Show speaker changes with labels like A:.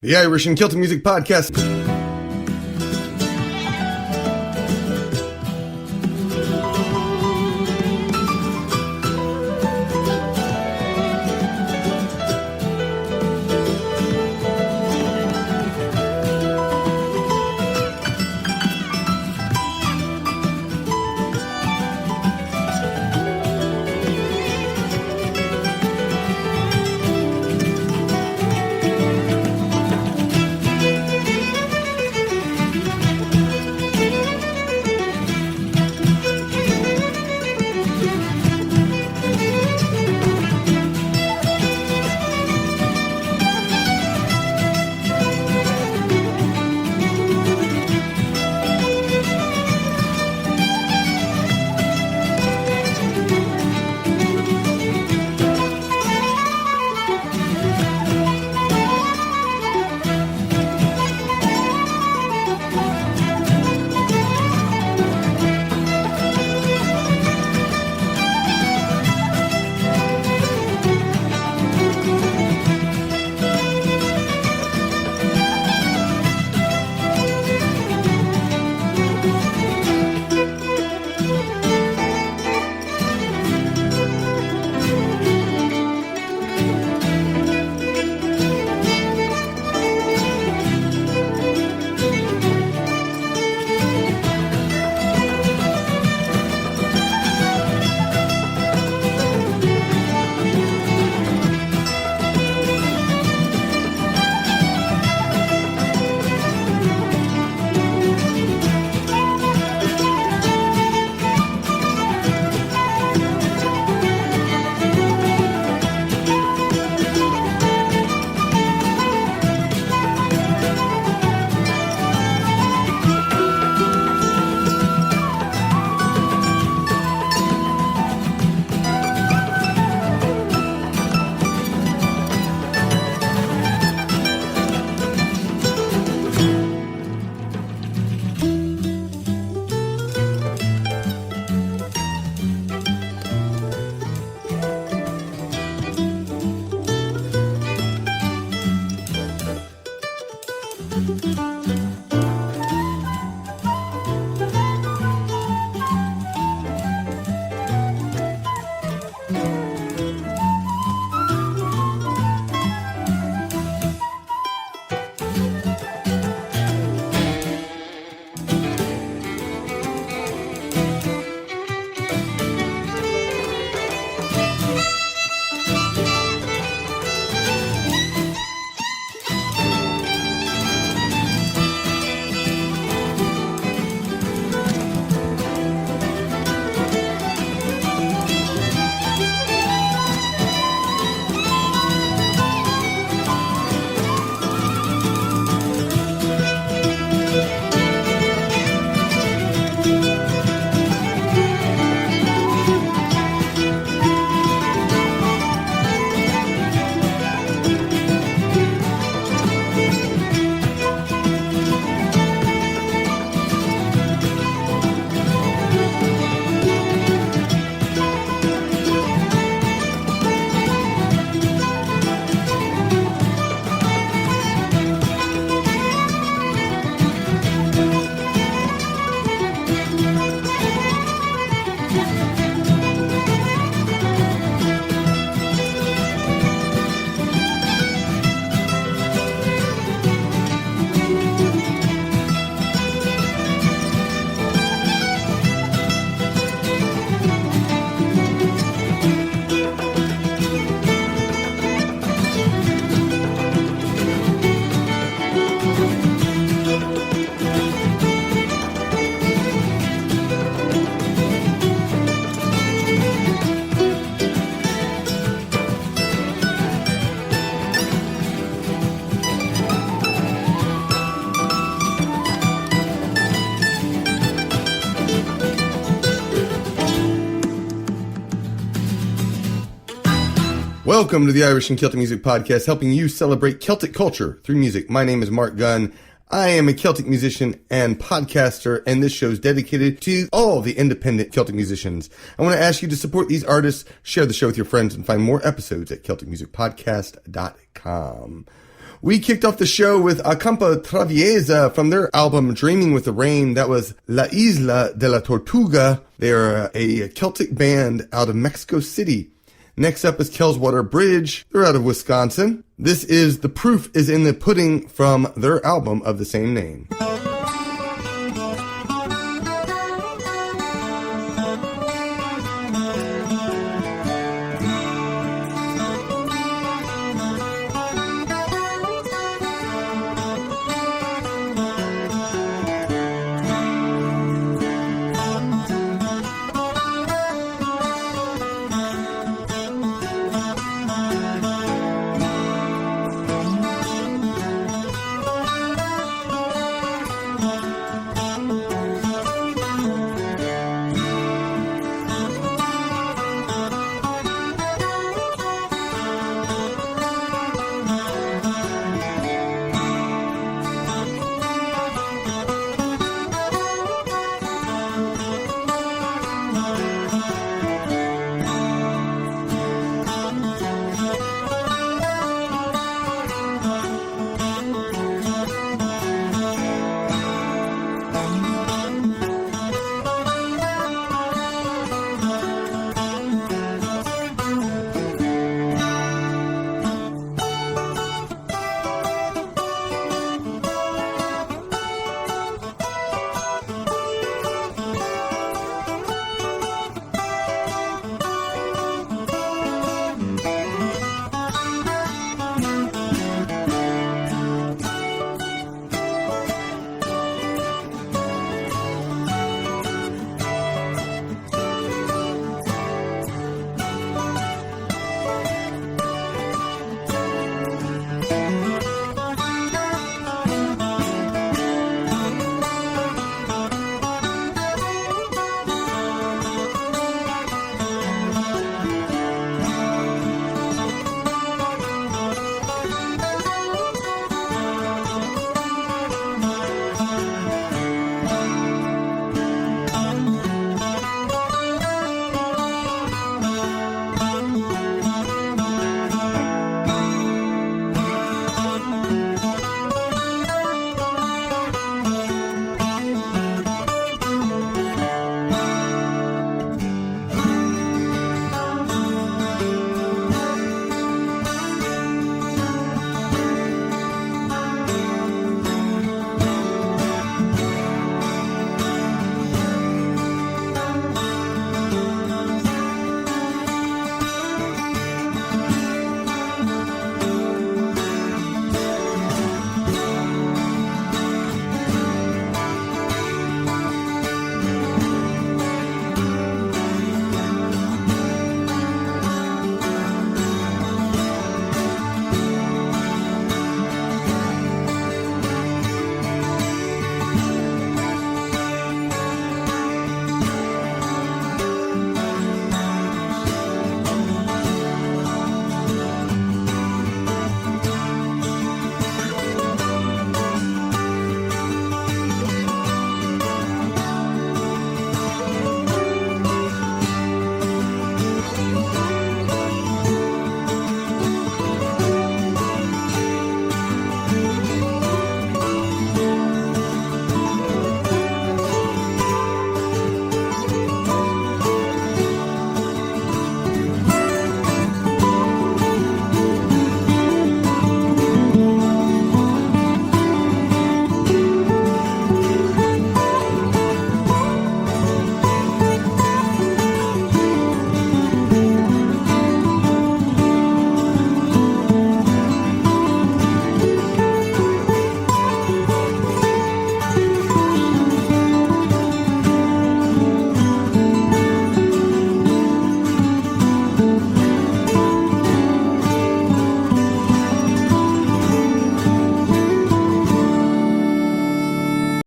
A: The Irish and Celtic Music Podcast. Welcome to the Irish and Celtic Music Podcast, helping you celebrate Celtic culture through music. My name is Mark Gunn. I am a Celtic musician and podcaster, and this show is dedicated to all the independent Celtic musicians. I want to ask you to support these artists, share the show with your friends, and find more episodes at CelticMusicPodcast.com. We kicked off the show with CAMPO TRAVIESA from their album Dreaming with the Rain. That was La Isla de la Tortuga. They're a Celtic band out of Mexico City. Next up is Kellswater Bridge. They're out of Wisconsin. This is The Proof is in the Pudding from their album of the same name.